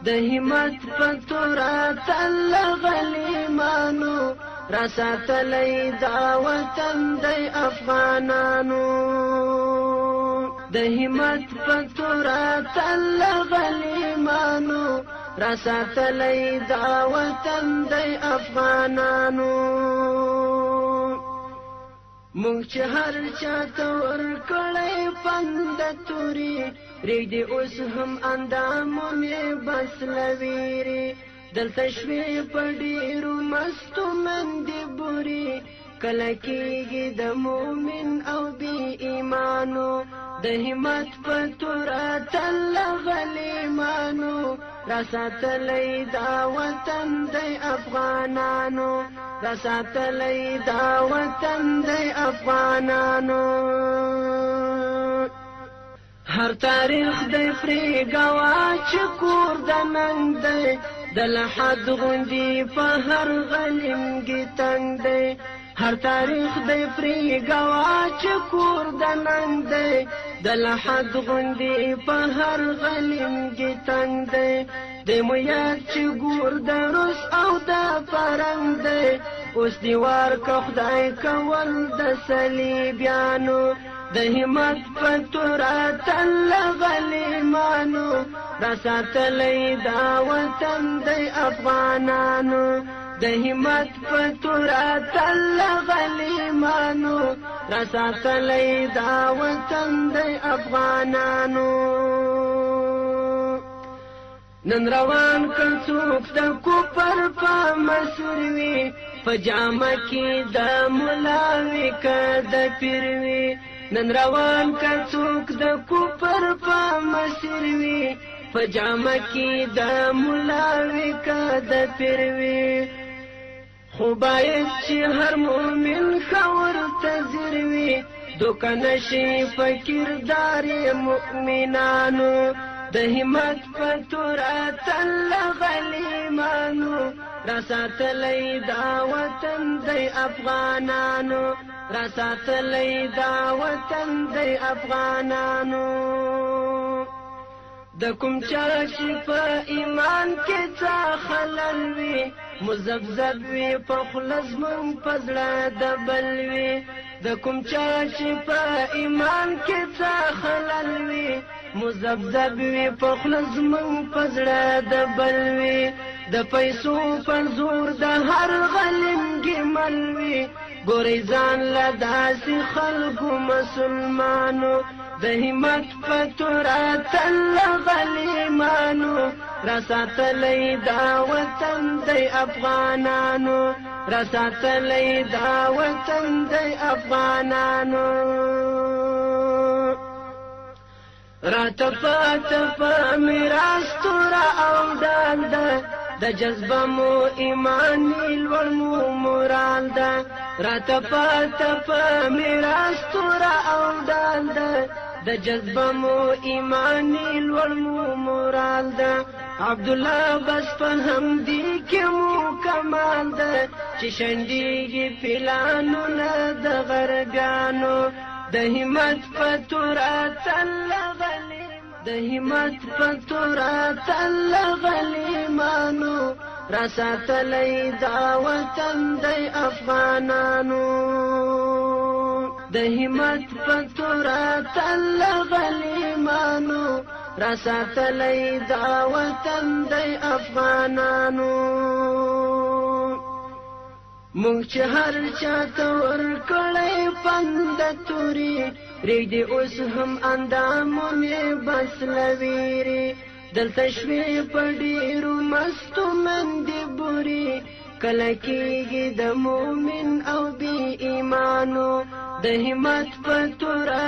د همت په توره تل غلیمانو را ساتلی دا وطن دی افغانانو د همت په توره تل غلیمانو را ساتلی دا وطن دی افغانانو مونږ چې هر چاته ورکړی پند توري رېږدي اوس هم اندامونه بس لویري دلته شوې په ډېرو مستو مندې بوري کله کېږي د مؤمن او بې ایمانو د همت په توره تل غلیمانو را ساتلی دا وطن دی افغانانو را ساتلی دا وطن دی افغانانو هر تاریخ دی پرې ګوا چې کور د ننګ دی د لحد غوندې په هر غلیم کې تنګ دی هر تاریخ دی پرې ګوا چې کور د ننګ دی د لحد غوندې په هر غلیم کې تنګ دی د مو یاد چې ګور د روس او د فرنګ دی اوس دیوار که خدای کول د صلیبیانو د همت په توره تل غلیمانو را ساتلی دا وطن دی افغانانو د همت په توره تل غلیمانو را ساتلی دا وطن دی افغانانو نن روان که څوک د کفر په مسیر وي په جامه کې د ملا وي که د پیر وي نن روان که څوک د کفر په مسیر وي په جامه کې د ملا وي که د پیر وي خو باید چې هر مؤمن ښه ورته ځیر وي دوکه نشي په کردار مؤمنانو د همت په توره تل غلیمانو را ساتلی دا وطن دی افغانانو را ساتلی دا وطن دی افغانانو د کوم چا چې په ایمان کې څه خلل وي مذبذب وي په خوله زموږ په زړه د بل وي د کوم چا چې په ایمان کې څه خلل وي مذبذب وي په خوله زموږ په زړه د بل وي د پیسو په زور د هر غلیم ګمل وي ګورئ ځان له داسې خلکو مسلمانو د همت په توره تل غلیمانو را ساتلی دا وطن دی افغانانو را ساتلی دا وطن دی افغانانو راته پاته په میراث توره او ډال ده د جذبه مو ایماني لوړ مو مورال ده راته پاته په میراث توره او ډال ده د جذبه مو ایماني لوړ مو مورال ده عبدالله بس په همدې کې مو کمال ده چې شنډېږي پلانونه د غربیانو د همت په توره تل د همت په توره تل غلیمانو را ساتلی دا وطن دی افغانانو د همت په توره تل غلیمانو را ساتلی دا وطن دی افغانانو مونږ چې هر چاته ورکړی پند توري رېږدي اوس هم اندامونه بس لویري دلته شوې په ډېرو مستو مندې بوري کله کېږي د مؤمن او بې ایمانو د همت په توره